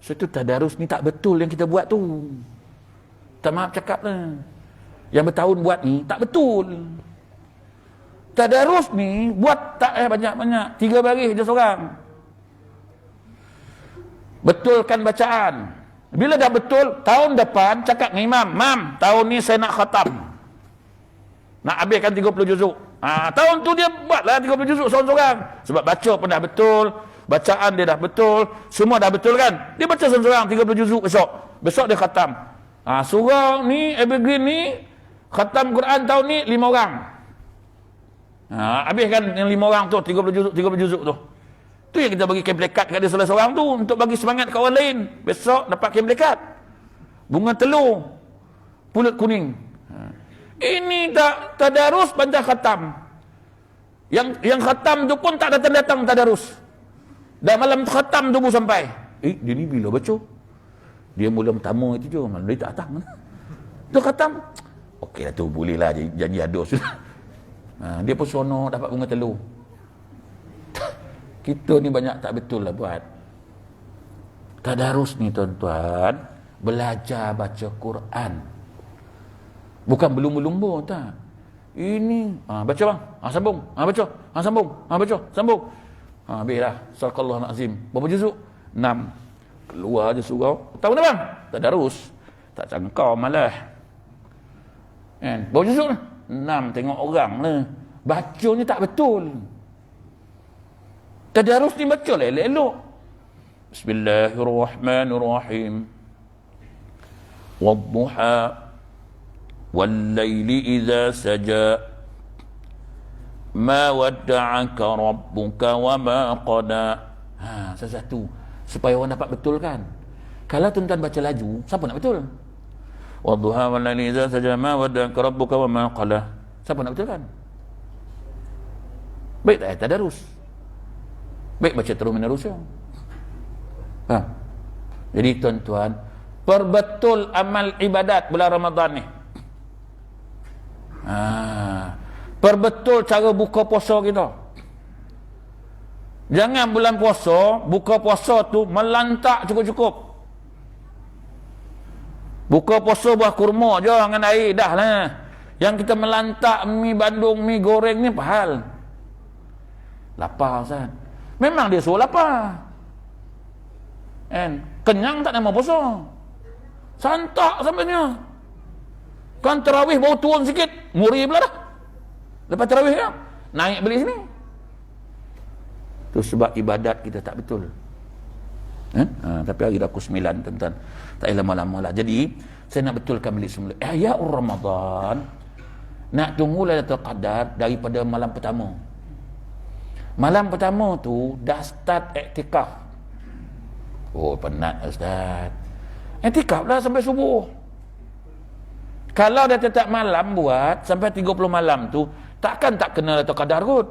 So itu tadarus ni tak betul yang kita buat tu. Tak maaf cakap lah. Yang bertahun buat ni tak betul. Tadarus ni buat tak banyak-banyak. 3 baris je seorang. Betulkan bacaan. Bila dah betul, tahun depan cakap dengan imam, Mam, tahun ni saya nak khatam. Nak habiskan 30 juzuk. Tahun tu dia buatlah 30 juzuk seorang-seorang. Sebab baca pun dah betul, bacaan dia dah betul, semua dah betul kan. Dia baca seorang-seorang 30 juzuk besok. Besok dia khatam. Surau ni, Evergreen ni, khatam Quran tahun ni 5 orang. Habiskan yang 5 orang tu 30 juzuk tu. Tu yang kita bagi kemplikat kat dia salah seorang tu untuk bagi semangat kat orang lain. Besok dapat kemplikat. Bunga telur, pulut kuning. Ini tak tadarus panjang khatam. Yang khatam tu pun tak datang-datang tadarus. Dah malam khatam tu pun sampai. Dia ni bila baca? Dia mula pertama itu je, malam dia tak datang. Tu khatam. Okey lah tu, boleh lah janji ada sudah. Dia pun seronok dapat bunga telur. Kita ni banyak tak betul lah buat. Tadarus ni tuan-tuan, belajar baca Quran. Bukan berlumba-lumba tak. Ini baca bang. Sambung. Baca. Sambung. Baca. Sambung. Habislah. Sadaqallahul azim. Berapa juzuk? 6. Keluar je surau. Tahu tak bang? Tadarus. Tak cangkau malah. Kan? Berapa juzuk? 6. Tengok orang lah. Bacanya tak betul. Tadarus ni baca lah elok-elok. Bismillahirrahmanirrahim. Wadduha wal-laili idza saja ma wadda'aka rabbuka wa ma qada. Satu supaya orang dapat betulkan. Kalau tuan-tuan baca laju, siapa nak betul? Wadduha wal-laili idza saja ma wadda'aka rabbuka wa ma qada. Siapa nak betulkan? Baik tak tadarus. Baik baca terus menerus ya. Jadi tuan-tuan, perbetul amal ibadat bulan Ramadan ni. Perbetul cara buka puasa kita. Jangan bulan puasa, buka puasa tu melantak cukup-cukup. Buka puasa buah kurma je dengan air dah lah. Yang kita melantak mi bandung, mi goreng ni apa hal? Lapar Ustaz. Memang dia suruh lapar. Kenyang tak nama puasa. Santak sampainya. Kan tarawih baru turun sikit, muri pula dah. Lepas tarawih kan, naik balik sini. Tu sebab ibadat kita tak betul. Tapi hari aku 9 tuan-tuan, tak payah lama-lama lah. Jadi saya nak betulkan balik semula. Ya Ramadan, nak tunggu Lailatul Qadar daripada malam pertama. Malam pertama tu dah start iktikaf. Oh penat Ustaz. Iktikaf lah sampai subuh. Kalau dah tetap malam buat sampai 30 malam tu, takkan tak kena Lailatul Qadar kot.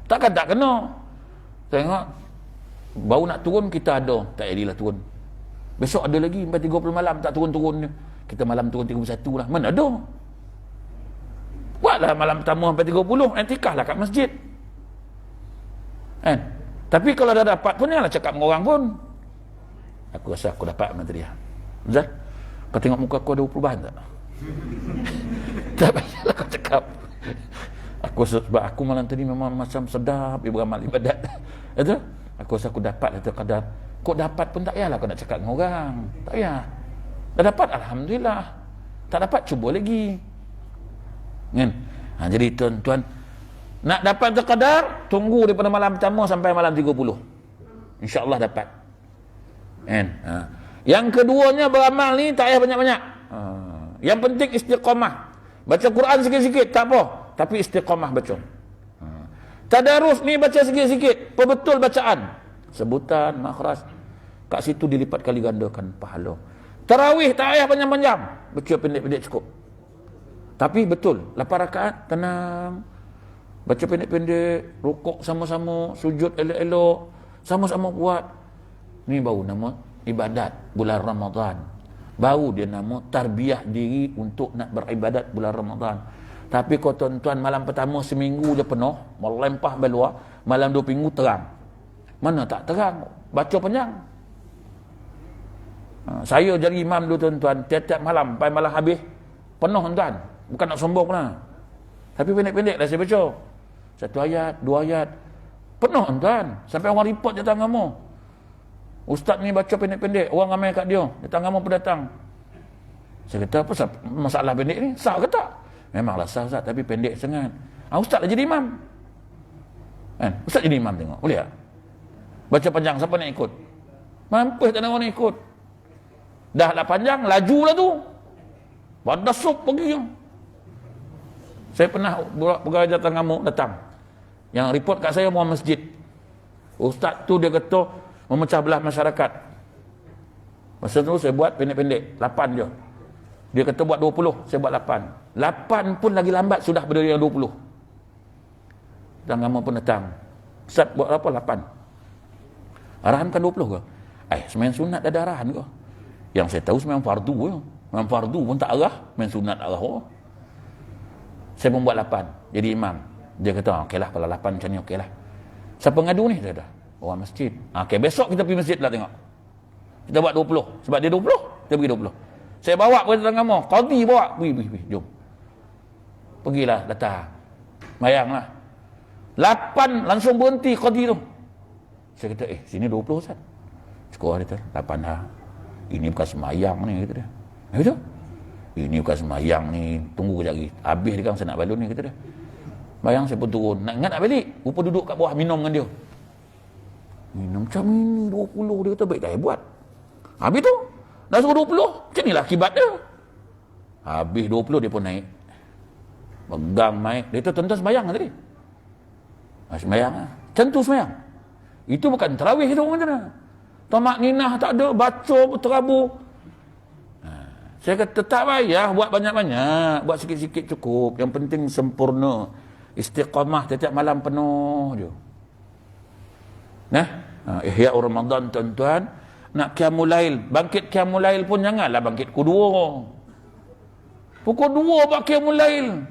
Takkan tak kena. Tengok, baru nak turun kita ada, tak jadilah turun. Besok ada lagi sampai 30 malam tak turun-turun. Kita malam turun 31 lah. Mana ada? Buatlah malam pertama sampai 30, iktikaf lah kat masjid. Kan? Tapi kalau dah dapat pun janganlah cakap dengan orang pun. Aku rasa aku dapat mana tadi. Zat, kau tengok muka aku ada perubahan tak? Tak payahlah kau cakap. Aku sebab aku malam tadi memang macam sedap beramal ibadat. Itu? Aku rasa aku dapat Lailatul Qadar. Kau dapat pun tak payahlah kau nak cakap dengan orang. Tak payah. Dah dapat alhamdulillah. Tak dapat cuba lagi. Kan? Jadi tuan-tuan, nak dapat Lailatul Qadar, tunggu daripada malam pertama sampai malam 30. InsyaAllah dapat. Kan? Yang keduanya beramal ni tak payah banyak-banyak. Yang penting istiqamah. Baca Quran sikit-sikit tak apa, tapi istiqamah baca. Tadarus ni baca sikit-sikit, perbetul bacaan, sebutan, makhraj. Kat situ dilipat kali gandakan pahala. Tarawih tak payah panjang-panjang, baca pendek-pendek cukup. Tapi betul, 8 rakaat tenang. Baca pendek-pendek, rukuk sama-sama, sujud elok-elok, sama-sama buat. Ni baru nama ibadat bulan Ramadan. Baru dia nama tarbiyah diri untuk nak beribadat bulan Ramadan. Tapi kau tuan-tuan, malam pertama seminggu je penuh, melempah beluar, malam 2 minggu terang. Mana tak terang? Baca panjang. Saya jadi imam dulu tuan-tuan, tiap-tiap malam, sampai malam habis, penuh tuan-tuan. Bukan nak sombong lah. Tapi pendek-pendek lah saya baca. 1 ayat, 2 ayat. Penuh tuan-tuan. Sampai orang report datang kamu. Ustaz ni baca pendek-pendek, orang ramai kat dia. Datang kamu pun datang. Saya kata, apa masalah pendek ni? Sah ke tak? Memanglah sah Ustaz, tapi pendek sangat. Ustaz dah jadi imam. Kan? Ustaz jadi imam tengok. Boleh tak? Baca panjang, siapa nak ikut? Mampus tak ada orang nak ikut. Dah lah panjang, laju lah tu. Pada sup pergi. Saya pernah pegawai datang kamu, datang. Yang report kat saya mau masjid. Ustaz tu dia kata memecah belah masyarakat. Masa tu saya buat pendek-pendek, 8 je. Dia kata buat 20, saya buat 8. 8 pun lagi lambat sudah berdiri yang 20. Dan kamu pun datang. Ustaz buat apa? 8. Arahan kan 20 ke? Sembahyang sunat dah ada arahan ke? Yang saya tahu sembahyang fardu je. Sembahyang fardu pun tak arah, main sunat arah. Saya pun buat 8, jadi imam. Dia kata, okeylah kalau 8 macam ni okeylah. Siapa ngadu ni? Dia dah. Orang masjid. Okey, besok kita pergi masjid lah tengok. Kita buat 20. Sebab dia 20, kita pergi 20. Saya bawa pergi datang kamu. Qadhi bawa. Pergi. Jom. Pergilah, datang. Bayanglah. 8 langsung berhenti qadhi tu. Saya kata, sini 20 Ustaz. Cukup dia kata, 8 dah. Ini bukan semayang ni, kata dia. Kata, ini bukan semayang ni. Tunggu kejap lagi. Habis dia kan saya nak balun ni, kata dia. Bayang saya pun turun. Nak ingat nak balik. Rupa duduk kat bawah minum dengan dia. Minum macam ni 20. Dia kata baik dah buat. Habis tu dah suruh 20. Macam ni lah akibat dia. Habis 20 dia pun naik. Pegang mic. Dia kata tuan-tuan sembayang tadi. Sembayang lah. Macam tu sembayang. Itu bukan tarawih itu orang kata. Tamak ninah tak ada. Baca berterabur. Saya kata tak payah buat banyak-banyak. Buat sikit-sikit cukup. Yang penting sempurna. Istiqamah tiap malam penuh je. Ihya Ramadan tuan-tuan, nak qiyamul lail, bangkit qiyamul lail pun janganlah bangkit pukul 2. Pukul 2 buat qiyamul lail.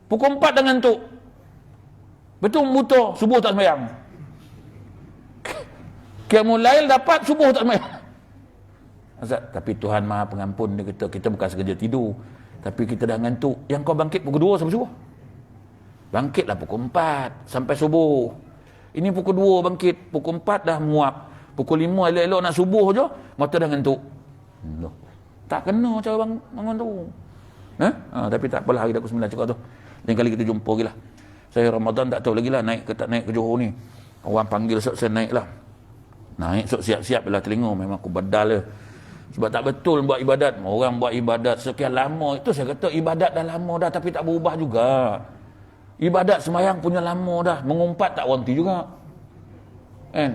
Pukul 4 dah ngantuk. Betul buta, subuh tak sembahyang. Qiyamul lail dapat, subuh tak sembahyang. Tapi Tuhan Maha Pengampun, dia kata kita bukan sengaja tidur, tapi kita dah ngantuk. Yang kau bangkit pukul 2 sampai subuh. Bangkitlah pukul 4 sampai subuh. Ini pukul 2 bangkit, pukul 4 dah muap, pukul 5 elok-elok nak subuh je, mata dah ngantuk. Tak kena cara bangun tu. Tapi tak apalah, hari dah pukul 9 cakap tu. Lain kali kita jumpa lagi lah. Saya Ramadan tak tahu lagi lah naik ke tak naik ke Johor ni. Orang panggil saya naik lah. Naik siap-siap lah telinga. Memang aku badal lah. Sebab tak betul buat ibadat. Orang buat ibadat sekian lama. Itu saya kata ibadat dah lama dah tapi tak berubah juga. Ibadat semayang punya lama dah. Mengumpat tak berhenti juga.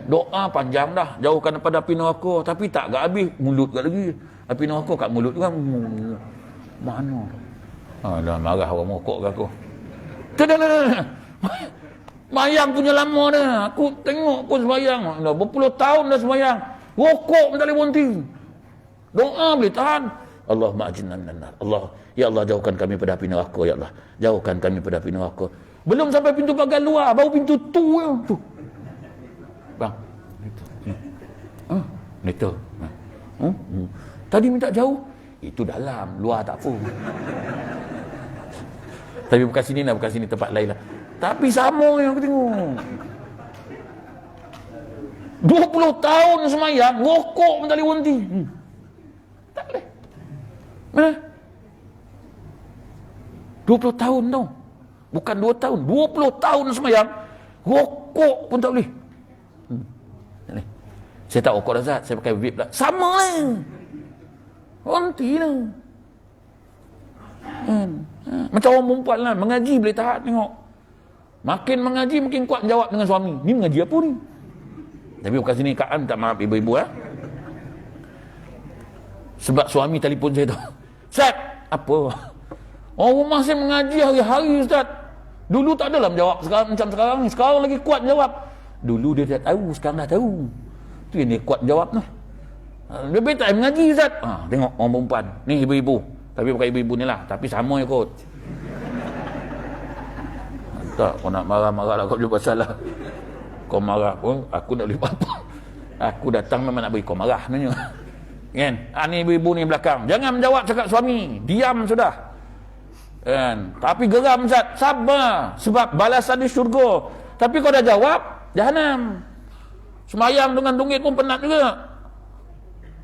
Doa panjang dah. Jauhkan daripada api neraka. Tapi tak habis. Mulut kat lagi. Api neraka kat mulut kan. Mana? Dah marah orang mokok ke aku. Tak. Semayang punya lama dah. Aku tengok pun semayang. Dah berpuluh tahun dah semayang. Rokok pun tak boleh berhenti. Doa boleh tahan. Allah ma'ajinna minan nar. Allah, ya Allah jauhkan kami pada api neraka ya Allah. Jauhkan kami pada api neraka. Belum sampai pintu pagar luar, baru pintu tu. Bang. Itu. Tadi minta jauh. Itu dalam, luar tak apa. Tapi bukan sini lah, bukan sini, tempat lain lah. Tapi sama yang aku tengok. 20 tahun semayang, rokok pun tak boleh berhenti. Tak boleh. 20 tahun tau. Bukan 2 tahun, 20 tahun semayang, rokok pun tak boleh. Tak boleh. Saya tak rokok dah Zat, saya pakai vape lah. Sama lah. Berhenti lah. Macam orang perempuan lah, mengaji boleh tahan tengok. Makin mengaji makin kuat jawab dengan suami. Ni mengaji apa ni? Tapi bukan sini Kak An, tak maaf ibu-ibu lah. Sebab suami telefon saya tu. Ustaz, apa? Orang rumah saya mengaji hari-hari Ustaz. Dulu tak adalah menjawab sekarang, macam sekarang ni. Sekarang lagi kuat jawab. Dulu dia tak tahu, sekarang dah tahu. Tu yang dia kuat jawab tu. Dia betul mengaji Ustaz. Tengok orang perempuan. Ni ibu-ibu. Tapi bukan ibu-ibu ni lah. Tapi sama je kot. Tak, kau nak marah-marah lah kau boleh pasal lah. Kau marah pun, aku tak boleh apa-apa. Aku datang memang nak beri kau marah sebenarnya. Kan? Ni ibu-ibu ni belakang. Jangan menjawab cakap suami. Diam sudah. Kan? Tapi geram Ustaz. Sabar. Sebab balasan di syurga. Tapi kau dah jawab, jahanam. Semayang dengan dungit pun penat juga.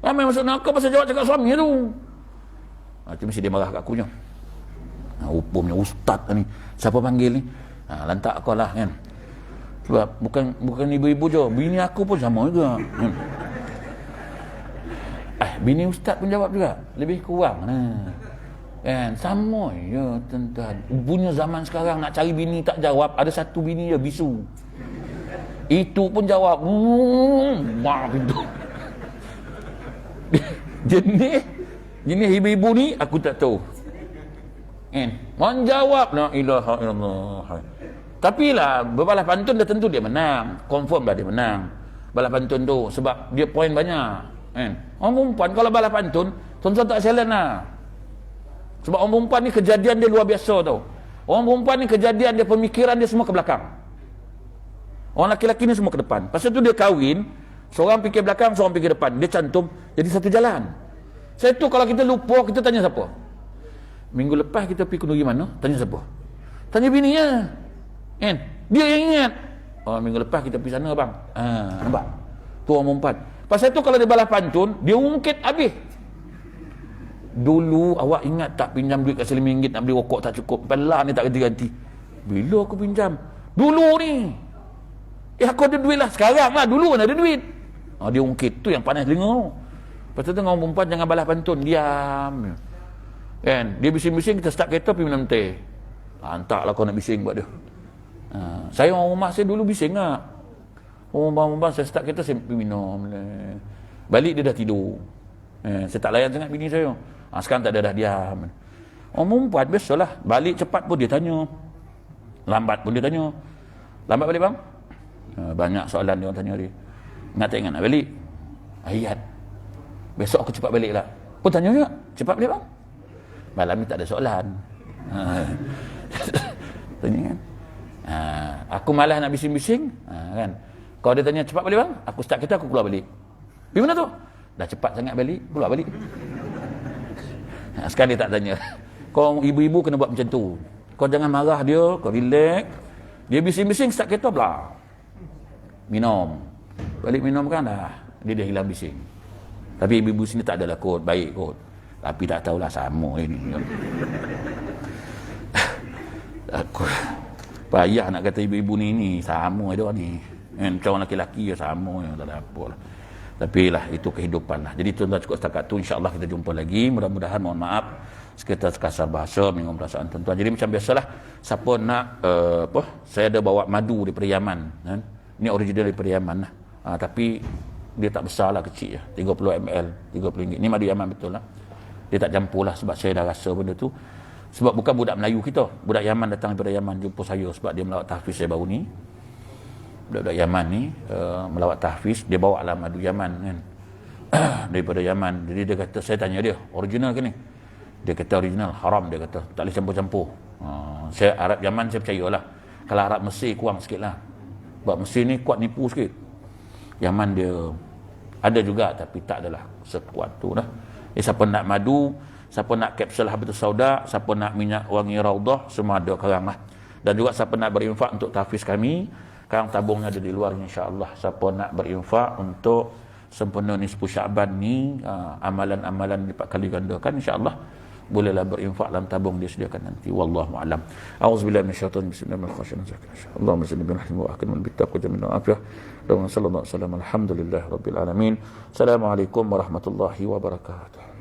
Ramai masuk neraka pasal jawab cakap suami tu. Itu mesti dia marah kat akunya. Hukumnya ustaz ni. Siapa panggil ni? Lantak kau lah kan. Sebab bukan ibu-ibu je. Bini aku pun sama juga. Bini ustaz pun jawab juga. Lebih kurang. Kan? Sama je tuan-tuan. Punya zaman sekarang nak cari bini tak jawab. Ada satu bini je bisu. Itu pun jawab. Maaf itu. Jenis ibu-ibu ni aku tak tahu. Menjawab la ilaha illallah. Tapi lah berbalas pantun dah tentu dia menang. Confirm dah dia menang balas pantun tu. Sebab dia poin banyak. Orang perempuan kalau balas pantun tuan-tuan tak silent lah. Sebab orang perempuan ni kejadian dia luar biasa tau. Orang perempuan ni kejadian dia, pemikiran dia semua ke belakang. Orang laki-laki ni semua ke depan. Pasal tu dia kahwin, seorang fikir belakang, seorang fikir depan. Dia cantum jadi satu jalan. Saya tu kalau kita lupa, kita tanya siapa? Minggu lepas kita pergi kenduri mana? Tanya siapa? Tanya bininya. Kan? Dia yang ingat. Minggu lepas kita pergi sana bang. Nampak? Tu orang perempuan. Pasal tu kalau dia balas pantun, dia ungkit habis. Dulu awak ingat tak pinjam duit kat RM5 nak beli rokok tak cukup. Belah ni tak ganti-ganti. Bila aku pinjam? Dulu ni. Aku ada duit lah. Sekarang lah. Dulu mana ada duit. Dia ungkit. Tu yang panas telinga. Pasal tu orang perempuan jangan balas pantun. Diam. Kan? Dia bising-bising, kita start kereta pergi minum teh. Hantarlah kau nak bising buat dia. Saya orang rumah saya dulu bising lah. Orang saya start kereta saya pergi minum. Balik dia dah tidur. Saya tak layan sangat bini saya. Sekarang tak ada, dah diam. Orang perempuan biasalah. Balik cepat pun dia tanya. Lambat pun dia tanya. Lambat balik bang? Banyak soalan dia orang tanya dia. Ingat tak ingat nak balik? Ayat. Besok aku cepat balik lah. Pun tanya juga. Cepat balik bang? Malam ni tak ada soalan. Tanya kan? Aku malas nak bising-bising. Kan? Kalau dia tanya cepat balik bang? Aku start kereta aku keluar balik. Pergi mana tu? Dah cepat sangat balik, keluar balik. Sekarang dia tak tanya. Kau ibu-ibu kena buat macam tu. Kau jangan marah dia, kau relax. Dia bising-bising start kereta pula. Minum. Balik minum kan dah. Dia dah hilang bising. Tapi ibu-ibu sini tak adalah kot, baik kot. Tapi tak tahulah sama ini. Aku payah nak kata ibu-ibu ni sama dia ni. Macam orang lelaki ya sama, tak ada apa lah. Tapi lah itu kehidupan lah. Jadi tuan-tuan cukup setakat tu, insya-Allah kita jumpa lagi. Mudah-mudahan, mohon maaf sekitar sekasar bahasa menyinggung perasaan tuan-tuan. Jadi macam biasalah, siapa nak saya ada bawa madu daripada Yaman kan. Ini original daripada Yaman lah. Tapi dia tak besar lah, kecil je, 30 ml, RM30. Ini madu Yaman betul lah. Dia tak campur lah, sebab saya dah rasa benda tu. Sebab bukan budak Melayu kita, budak Yaman datang daripada Yaman jumpa saya sebab dia melawat tahfiz saya baru ni. Budak-budak Yaman ni melawat tahfiz, dia bawa lah madu Yaman kan. Daripada Yaman. Jadi dia kata, saya tanya dia, original ke ni? Dia kata original, haram dia kata, tak boleh campur-campur. Saya Arab Yaman saya percayalah. Kalau Arab Mesir kurang sikit lah. Sebab Mesir ni kuat nipu sikit. Yaman dia ada juga tapi tak adalah sekuat tu lah. Siapa nak madu, siapa nak kapsul habatus sauda, siapa nak minyak wangi raudah, semua ada sekarang lah. Dan juga siapa nak berinfak untuk tahfiz kami, sekarang tabungnya ada di luar insya-Allah. Siapa nak berinfak untuk sempurna nisfu Syaban ni, amalan-amalan lipat kali gandakan insya-Allah, bolehlah berinfak dalam tabung dia sediakan nanti. Wallahu a'lam. Auzubillahi minasyaitonir rajim. Bismillahirrahmanirrahim. Allahumma salli bi rahmatika wa akrim bi taqwa jamil afiyah. Sallallahu alaihi wasallam. Alhamdulillahirabbil alamin. Assalamualaikum warahmatullahi wabarakatuh.